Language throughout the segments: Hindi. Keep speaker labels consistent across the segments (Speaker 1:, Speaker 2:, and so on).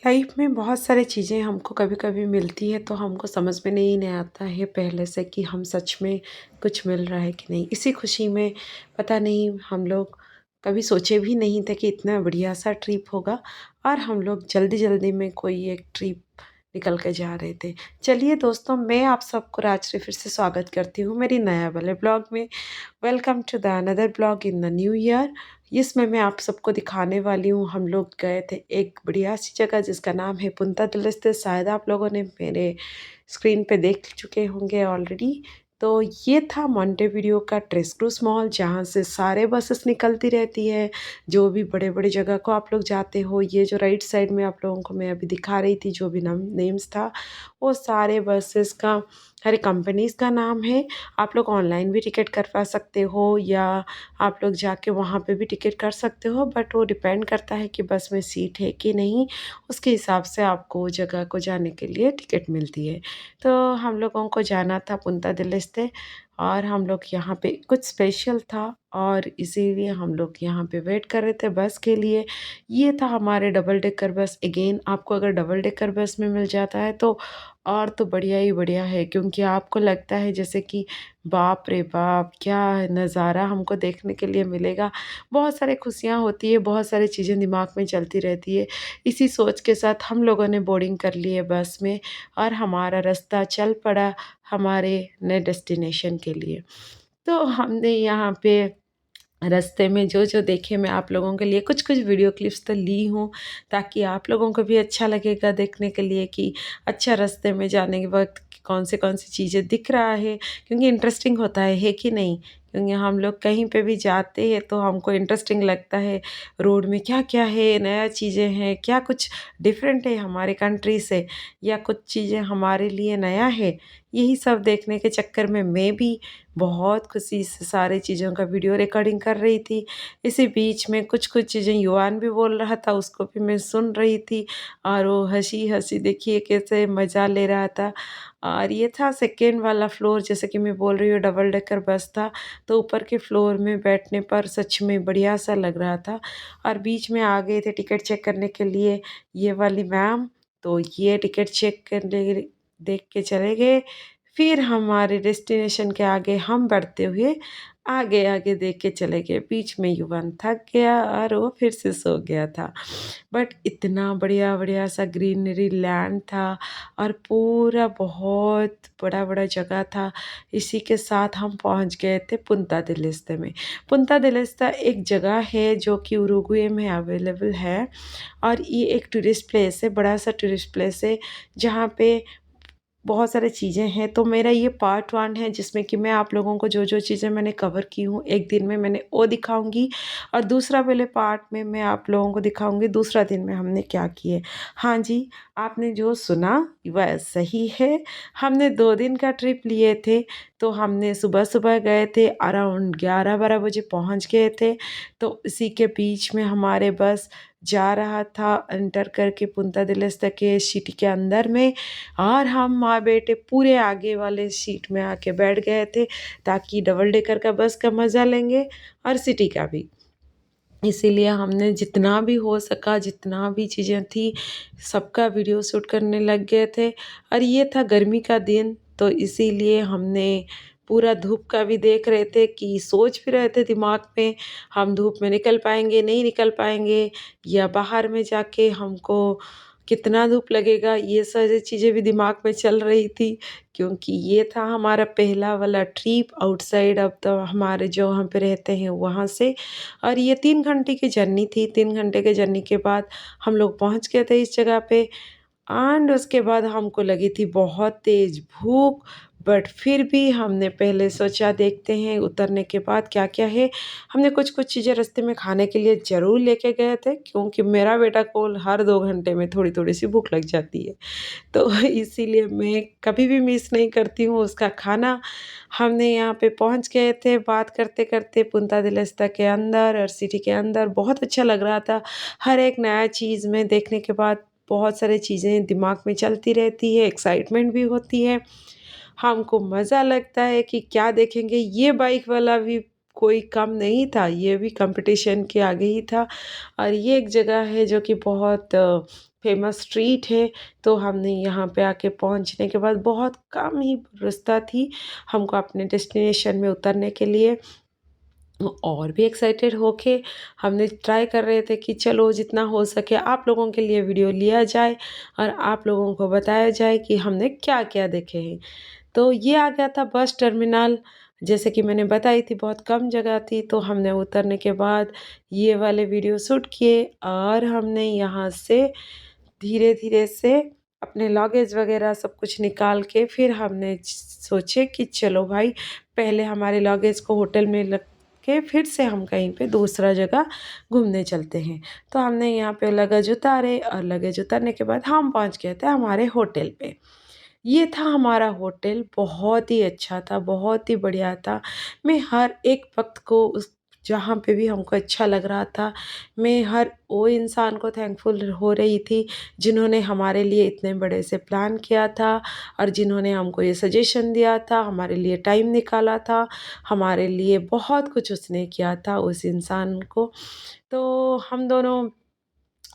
Speaker 1: लाइफ में बहुत सारी चीज़ें हमको कभी-कभी मिलती है तो हमको समझ में नहीं आता है पहले से कि हम सच में कुछ मिल रहा है कि नहीं। इसी खुशी में पता नहीं हम लोग कभी सोचे भी नहीं थे कि इतना बढ़िया सा ट्रिप होगा और हम लोग जल्दी-जल्दी में कोई एक ट्रिप निकल के जा रहे थे। चलिए दोस्तों, मैं आप सबको रात्रि फिर से स्वागत करती हूँ मेरी नया वाले ब्लॉग में। Welcome to the another blog in the new year. इसमें मैं आप सबको दिखाने वाली हूँ, हम लोग गए थे एक बढ़िया सी जगह जिसका नाम है पुंता दिलिस्ते। शायद आप लोगों ने मेरे स्क्रीन पे देख चुके होंगे ऑलरेडी। तो ये था मोंटेविडियो का ट्रेस क्रूज मॉल, जहाँ से सारे बसेस निकलती रहती है। जो भी बड़े बड़े जगह को आप लोग जाते हो, ये जो राइट साइड में आप लोगों को मैं अभी दिखा रही थी जो भी नाम नेम्स था, वो सारे बसेस का हर एक कंपनीज़ का नाम है। आप लोग ऑनलाइन भी टिकट करवा सकते हो या आप लोग जाके वहाँ पे भी टिकट कर सकते हो, बट वो डिपेंड करता है कि बस में सीट है कि नहीं, उसके हिसाब से आपको जगह को जाने के लिए टिकट मिलती है। तो हम लोगों को जाना था पुंता दिलिस्ते और हम लोग यहाँ पे कुछ स्पेशल था और इसीलिए हम लोग यहाँ पे वेट कर रहे थे बस के लिए। ये था हमारे डबल डेकर बस। अगेन आपको अगर डबल डेकर बस में मिल जाता है तो और तो बढ़िया ही बढ़िया है, क्योंकि आपको लगता है जैसे कि बाप रे बाप, क्या नज़ारा हमको देखने के लिए मिलेगा। बहुत सारी खुशियाँ होती है, बहुत सारी चीज़ें दिमाग में चलती रहती है। इसी सोच के साथ हम लोगों ने बोर्डिंग कर ली है बस में और हमारा रास्ता चल पड़ा हमारे नए डेस्टिनेशन के लिए। तो हमने यहाँ पे रास्ते में जो-जो देखे, मैं आप लोगों के लिए कुछ-कुछ वीडियो क्लिप्स तो ली हूँ, ताकि आप लोगों को भी अच्छा लगेगा देखने के लिए कि अच्छा रास्ते में जाने के वक़्त कौन से चीज़ें दिख रहा है, क्योंकि इंटरेस्टिंग होता है कि नहीं? क्योंकि हम लोग कहीं पे भी जाते हैं तो हमको इंटरेस्टिंग लगता है, रोड में क्या-क्या है, नया चीज़ें हैं, क्या कुछ डिफरेंट है हमारे कंट्री से या कुछ चीज़ें हमारे लिए नया है। यही सब देखने के चक्कर में मैं भी बहुत खुशी से सारी चीज़ों का वीडियो रिकॉर्डिंग कर रही थी। इसी बीच में कुछ-कुछ चीज़ें युवान भी बोल रहा था, उसको भी मैं सुन रही थी और वो हँसी-हँसी देखिए कैसे मज़ा ले रहा था। और ये था सेकंड वाला फ्लोर, जैसे कि मैं बोल रही हूँ डबल डेकर बस था, तो ऊपर के फ्लोर में बैठने पर सच में बढ़िया-सा लग रहा था। और बीच में आ गए थे टिकट चेक करने के लिए ये वाली मैम, तो ये टिकट चेक करने देख के चले गए। फिर हमारे डेस्टिनेशन के आगे हम बढ़ते हुए आगे-आगे देख के चले गए। बीच में युवान थक गया और वो फिर से सो गया था। बट इतना बढ़िया-बढ़िया सा ग्रीनरी लैंड था और पूरा बहुत बड़ा-बड़ा जगह था। इसी के साथ हम पहुँच गए थे पुंता दिलिस्ते में। पुंता दिलिस्ता एक जगह है जो कि उरुग्वे में अवेलेबल है और ये एक टूरिस्ट प्लेस है, बड़ा-सा टूरिस्ट प्लेस है, जहाँ पे बहुत सारी चीज़ें हैं। तो मेरा ये पार्ट 1 है जिसमें कि मैं आप लोगों को जो-जो चीज़ें मैंने कवर की हूँ, एक दिन में मैंने वो दिखाऊँगी और दूसरा वाले पार्ट में मैं आप लोगों को दिखाऊँगी दूसरा दिन में हमने क्या किए। हाँ जी, आपने जो सुना वह सही है। हमने 2 दिन का ट्रिप लिए थे, तो हमने सुबह-सुबह गए थे, अराउंड 11-12 बजे पहुँच गए थे। तो इसी के बीच में हमारे बस जा रहा था एंटर करके पुंता दिलिस्ते के सिटी के अंदर में और हम माँ-बेटे पूरे आगे वाले सीट में आके बैठ गए थे, ताकि डबल डेकर का बस का मज़ा लेंगे और सिटी का भी। इसीलिए हमने जितना भी हो सका, जितना भी चीज़ें थी, सबका वीडियो शूट करने लग गए थे। और ये था गर्मी का दिन, तो इसीलिए हमने पूरा धूप का भी देख रहे थे कि सोच भी रहे थे दिमाग में, हम धूप में निकल पाएँगे, नहीं निकल पाएँगे या बाहर में जाके हमको कितना धूप लगेगा, ये सारी चीज़ें भी दिमाग में चल रही थी। क्योंकि ये था हमारा पहला वाला ट्रिप आउटसाइड अब तो हमारे जो हम पे रहते हैं वहाँ से। और ये 3 घंटे की जर्नी थी। 3 घंटे के जर्नी के बाद हम लोग पहुँच गए थे इस जगह पे एंड उसके बाद हमको लगी थी बहुत तेज़ भूख, बट फिर भी हमने पहले सोचा देखते हैं उतरने के बाद क्या-क्या है। हमने कुछ-कुछ चीज़ें रास्ते में खाने के लिए ज़रूर लेके गए थे, क्योंकि मेरा बेटा को हर 2 घंटे में थोड़ी-थोड़ी सी भूख लग जाती है। तो इसीलिए मैं कभी भी मिस नहीं करती हूँ उसका खाना। हमने यहाँ पे पहुँच गए थे बात करते-करते पुंता दिलिस्ता के अंदर और सिटी के अंदर। बहुत अच्छा लग रहा था। हर एक नया चीज़ में देखने के बाद बहुत सारी चीज़ें दिमाग में चलती रहती है, एक्साइटमेंट भी होती है। हमको मज़ा लगता है कि क्या देखेंगे, ये बाइक वाला भी कोई कम नहीं था, ये भी कंपटीशन के आगे ही था। और ये एक जगह है जो कि बहुत फेमस स्ट्रीट है। तो हमने यहाँ पे आके पहुँचने के बाद बहुत कम ही रास्ता थी हमको अपने डेस्टिनेशन में उतरने के लिए। और भी एक्साइटेड होके हमने ट्राई कर रहे थे कि चलो जितना हो सके आप लोगों के लिए वीडियो लिया जाए और आप लोगों को बताया जाए कि हमने क्या-क्या देखे हैं। तो ये आ गया था बस टर्मिनल, जैसे कि मैंने बताई थी बहुत कम जगह थी, तो हमने उतरने के बाद ये वाले वीडियो शूट किए और हमने यहाँ से धीरे-धीरे से अपने लगेज वगैरह सब कुछ निकाल के फिर हमने सोचे कि चलो भाई पहले हमारे लगेज को होटल में रख के फिर से हम कहीं पे दूसरा जगह घूमने चलते हैं। तो हमने यहाँ पे लगेज उतारे और लगेज उतारने के बाद हम पहुँच गए थे हमारे होटल पे। ये था हमारा होटल, बहुत ही अच्छा था, बहुत ही बढ़िया था। मैं हर एक वक़्त को उस जहाँ पे भी हमको अच्छा लग रहा था, मैं हर वो इंसान को थैंकफुल हो रही थी, जिन्होंने हमारे लिए इतने बड़े से प्लान किया था और जिन्होंने हमको ये सजेशन दिया था, हमारे लिए टाइम निकाला था, हमारे लिए बहुत कुछ उसने किया था उस इंसान को। तो हम दोनों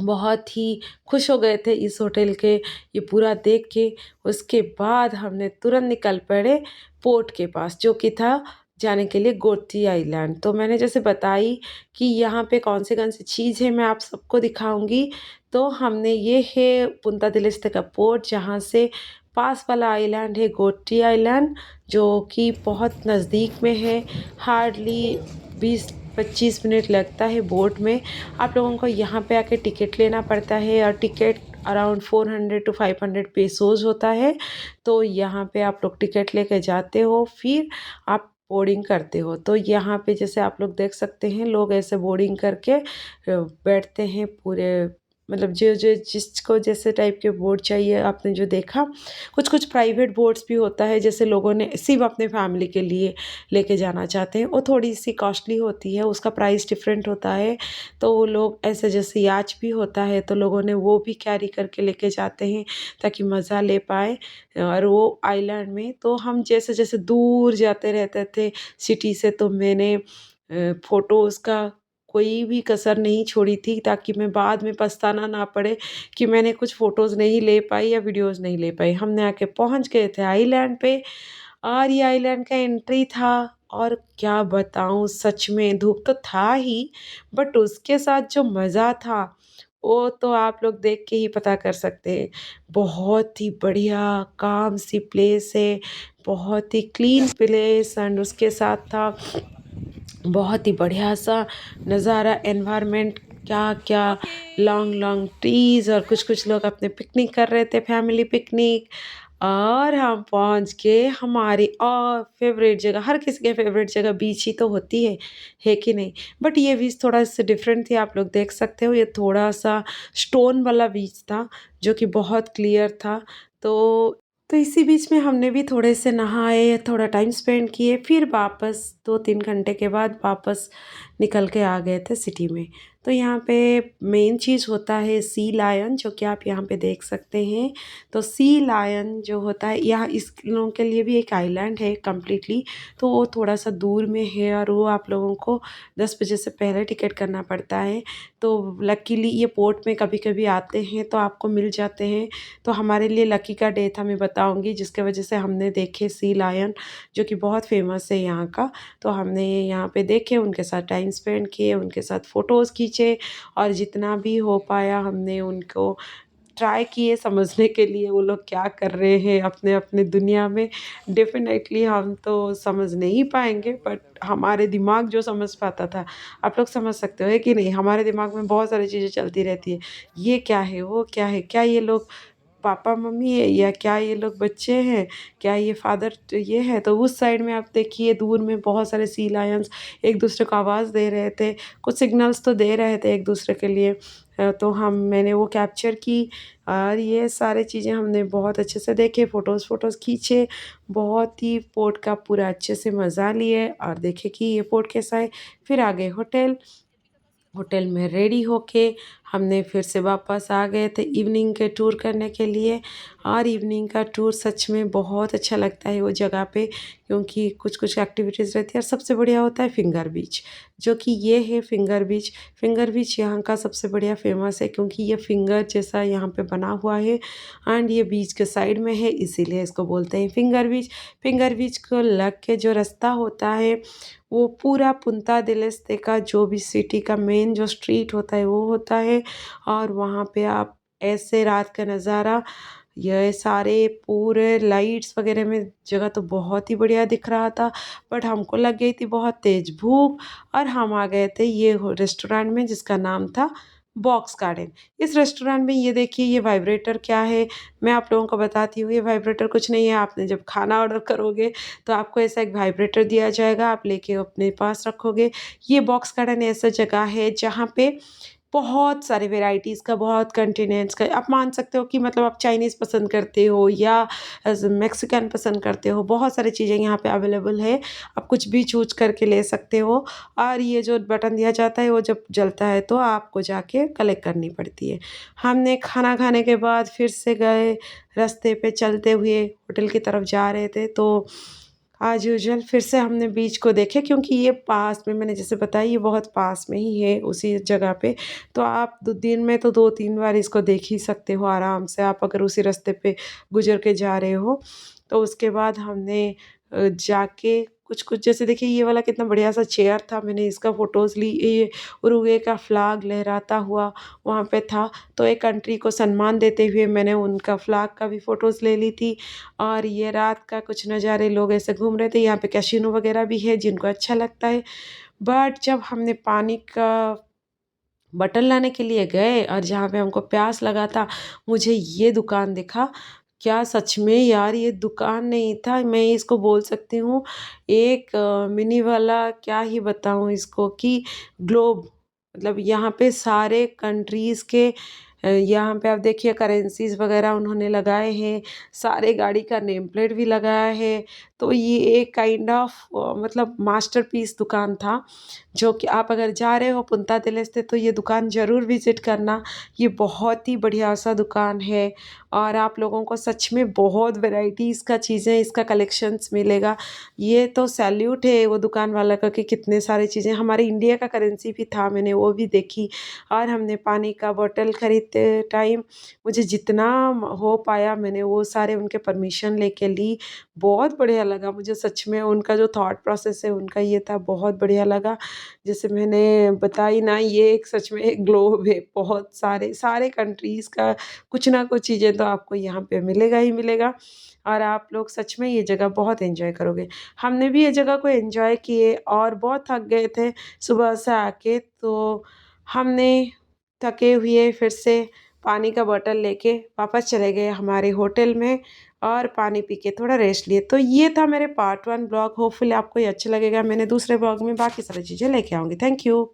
Speaker 1: बहुत ही खुश हो गए थे इस होटल के ये पूरा देख के। उसके बाद हमने तुरंत निकल पड़े पोर्ट के पास जो कि था जाने के लिए गोमती आइलैंड। तो मैंने जैसे बताई कि यहाँ पे कौन सी चीज़ है मैं आप सबको दिखाऊँगी। तो हमने ये है पुंता दिल एस्ते का पोर्ट, जहाँ से पास वाला आइलैंड है गोमती आइलैंड, जो कि बहुत नज़दीक में है। हार्डली 20-25 मिनट लगता है बोट में। आप लोगों को यहाँ पे आके टिकट लेना पड़ता है और टिकट अराउंड 400 टू 500 पेसोज़ होता है। तो यहाँ पे आप लोग टिकट लेके जाते हो, फिर आप बोर्डिंग करते हो। तो यहाँ पे जैसे आप लोग देख सकते हैं लोग ऐसे बोर्डिंग करके बैठते हैं पूरे, मतलब जो जिसको जैसे टाइप के बोर्ड चाहिए आपने जो देखा। कुछ प्राइवेट बोर्ड्स भी होता है, जैसे लोगों ने सिर्फ अपने फैमिली के लिए लेके जाना चाहते हैं, वो थोड़ी सी कॉस्टली होती है, उसका प्राइस डिफरेंट होता है। तो वो लोग ऐसे जैसे याच भी होता है तो लोगों ने वो भी कैरी करके लेके जाते हैं ताकि मज़ा ले पाए और वो आइलैंड में। तो हम जैसे जैसे दूर जाते रहते थे सिटी से, तो मैंने फ़ोटोज़ का कोई भी कसर नहीं छोड़ी थी ताकि मैं बाद में पछताना ना पड़े कि मैंने कुछ फ़ोटोज़ नहीं ले पाई या वीडियोज़ नहीं ले पाई। हमने आके पहुँच गए थे आइलैंड पे और ये आइलैंड का एंट्री था और क्या बताऊँ, सच में धूप तो था ही, बट उसके साथ जो मज़ा था वो तो आप लोग देख के ही पता कर सकते हैं। बहुत ही बढ़िया काम सी प्लेस है, बहुत ही क्लीन प्लेस एंड उसके साथ था बहुत ही बढ़िया सा नज़ारा, एनवायरनमेंट, क्या-क्या लॉन्ग लॉन्ग ट्रीज़ और कुछ-कुछ लोग अपने पिकनिक कर रहे थे, फैमिली पिकनिक। और हम पहुँच गए हमारी फ़ेवरेट जगह, हर किसी की फ़ेवरेट जगह बीच ही तो होती है कि नहीं? बट ये बीच थोड़ा-सा डिफरेंट थी, आप लोग देख सकते हो, ये थोड़ा-सा स्टोन वाला बीच था, जो कि बहुत क्लियर था। तो इसी बीच में हमने भी थोड़े से नहाए, थोड़ा टाइम स्पेंड किए, फिर वापस 2-3 घंटे के बाद वापस निकल के आ गए थे सिटी में। तो यहाँ पे मेन चीज़ होता है सी लायन, जो कि आप यहाँ पे देख सकते हैं। तो सी लायन जो होता है, यहाँ इस लोगों के लिए भी एक आइलैंड है कंप्लीटली, तो वो थोड़ा-सा दूर में है और वो आप लोगों को 10 बजे से पहले टिकट करना पड़ता है। तो लकीली ये पोर्ट में कभी-कभी आते हैं तो आपको मिल जाते हैं। तो हमारे लिए लकी का डे था, मैं बताऊँगी, जिसके वजह से हमने देखे सी लायन, जो कि बहुत फ़ेमस है यहाँ का। तो हमने यहाँ पे देखे, उनके साथ टाइम स्पेंड किए, उनके साथ फ़ोटोज़ खींचे और जितना भी हो पाया हमने उनको ट्राई किए समझने के लिए वो लोग क्या कर रहे हैं अपने-अपने दुनिया में। डेफ़िनेटली हम तो समझ नहीं पाएँगे, बट हमारे दिमाग जो समझ पाता था, आप लोग समझ सकते हो है कि नहीं? हमारे दिमाग में बहुत सारी चीज़ें चलती रहती है। ये क्या है? वो क्या है? क्या ये लोग पापा-मम्मी है या क्या ये लोग बच्चे हैं? क्या ये फ़ादर तो ये है? तो उस साइड में आप देखिए दूर में बहुत सारे सी लायंस एक-दूसरे को आवाज़ दे रहे थे, कुछ सिग्नल्स तो दे रहे थे एक-दूसरे के लिए। तो मैंने वो कैप्चर की और ये सारी चीज़ें हमने बहुत अच्छे से देखे, फ़ोटोज़ खींचे, बहुत ही पोर्ट का पूरा अच्छे से मज़ा लिए और देखे कि ये पोर्ट कैसा है। फिर आ गए होटल। होटल में रेडी होके हमने फिर से वापस आ गए थे इवनिंग के टूर करने के लिए और इवनिंग का टूर सच में बहुत अच्छा लगता है वो जगह पे, क्योंकि कुछ कुछ एक्टिविटीज़ रहती है। और सबसे बढ़िया होता है फिंगर बीच, जो कि ये है फिंगर बीच। फिंगर बीच यहाँ का सबसे बढ़िया फेमस है, क्योंकि ये फिंगर जैसा यहाँ पे बना हुआ है एंड ये बीच के साइड में है, इसीलिए इसको बोलते हैं फिंगर बीच। फिंगर बीच को लग के जो रास्ता होता है वो पूरा पुंता दिल एस्ते का जो भी सिटी का मेन जो स्ट्रीट होता है वो होता है। और वहाँ पे आप ऐसे रात का नज़ारा, ये सारे पूरे लाइट्स वगैरह में जगह तो बहुत ही बढ़िया दिख रहा था। बट हमको लग गई थी बहुत तेज़ भूख और हम आ गए थे ये रेस्टोरेंट में जिसका नाम था बॉक्स गार्डन। इस रेस्टोरेंट में ये देखिए ये वाइब्रेटर क्या है, मैं आप लोगों को बताती हूँ। ये वाइब्रेटर कुछ नहीं है, आपने जब खाना ऑर्डर करोगे तो आपको ऐसा एक वाइब्रेटर दिया जाएगा, आप लेके अपने पास रखोगे। ये बॉक्स गार्डन ऐसा जगह है जहाँ पे बहुत सारे वैराइटीज़ का, बहुत कंटिनेंट्स का, आप मान सकते हो कि मतलब आप चाइनीज़ पसंद करते हो या मैक्सिकन पसंद करते हो, बहुत सारी चीज़ें यहाँ पे अवेलेबल है। आप कुछ भी चूज़ करके ले सकते हो। और ये जो बटन दिया जाता है वो जब जलता है तो आपको जाके कलेक्ट करनी पड़ती है। हमने खाना खाने के बाद फिर से गए, रास्ते पे चलते हुए होटल की तरफ जा रहे थे तो एज़ यूजुअल फिर से हमने बीच को देखे, क्योंकि ये पास में, मैंने जैसे बताया ये बहुत पास में ही है उसी जगह पे। तो आप दिन में तो 2-3 बार इसको देख ही सकते हो आराम से, आप अगर उसी रास्ते पे गुजर के जा रहे हो। तो उसके बाद हमने जाके कुछ कुछ, जैसे देखिए ये वाला कितना बढ़िया सा चेयर था, मैंने इसका फ़ोटोज़ ली। ये उरुग्वे का फ्लैग लहराता हुआ वहाँ पे था, तो एक कंट्री को सम्मान देते हुए मैंने उनका फ्लैग का भी फ़ोटोज़ ले ली थी। और ये रात का कुछ नज़ारे, लोग ऐसे घूम रहे थे, यहाँ पे कैसीनो वगैरह भी है जिनको अच्छा लगता है। बट जब हमने पानी का बॉटल लाने के लिए गए और जहाँ पे हमको प्यास लगा था, मुझे ये दुकान दिखा। क्या सच में यार ये दुकान नहीं था, मैं इसको बोल सकती हूँ एक मिनी वाला, क्या ही बताऊँ इसको, कि ग्लोब। मतलब यहाँ पे सारे कंट्रीज़ के यहाँ पे आप देखिए करेंसीज़ वगैरह उन्होंने लगाए हैं, सारे गाड़ी का नेम प्लेट भी लगाया है। तो ये एक काइंड ऑफ मतलब मास्टरपीस दुकान था, जो कि आप अगर जा रहे हो पुंता तिल एस्ते तो ये दुकान ज़रूर विज़िट करना। ये बहुत ही बढ़िया-सा दुकान है और आप लोगों को सच में बहुत वैराइटीज़ का चीज़ें, इसका कलेक्शंस मिलेगा। ये तो सैल्यूट है वो दुकान वाला का कि कितने सारी चीज़ें, हमारे इंडिया का करेंसी भी था, मैंने वो भी देखी। और हमने पानी का बॉटल खरीदते टाइम मुझे जितना हो पाया मैंने वो सारे उनके परमिशन लेके ली। बहुत बढ़िया लगा मुझे सच में, उनका जो थॉट प्रोसेस है उनका ये था, बहुत बढ़िया लगा। जैसे मैंने बताई ना, ये एक सच में एक ग्लोब है, बहुत सारे सारे कंट्रीज़ का कुछ ना कुछ चीज़ें तो आपको यहाँ पे मिलेगा ही मिलेगा। और आप लोग सच में ये जगह बहुत एंजॉय करोगे। हमने भी ये जगह को एंजॉय किए और बहुत थक गए थे सुबह से आके, तो हमने थके हुए फिर से पानी का बॉटल लेके वापस चले गए हमारे होटल में और पानी पी के थोड़ा रेस्ट लिए। तो ये था मेरे पार्ट 1 ब्लॉग, होपफुली आपको ये अच्छा लगेगा। मैंने दूसरे ब्लॉग में बाकी सारी चीज़ें लेके आऊँगी। Thank you.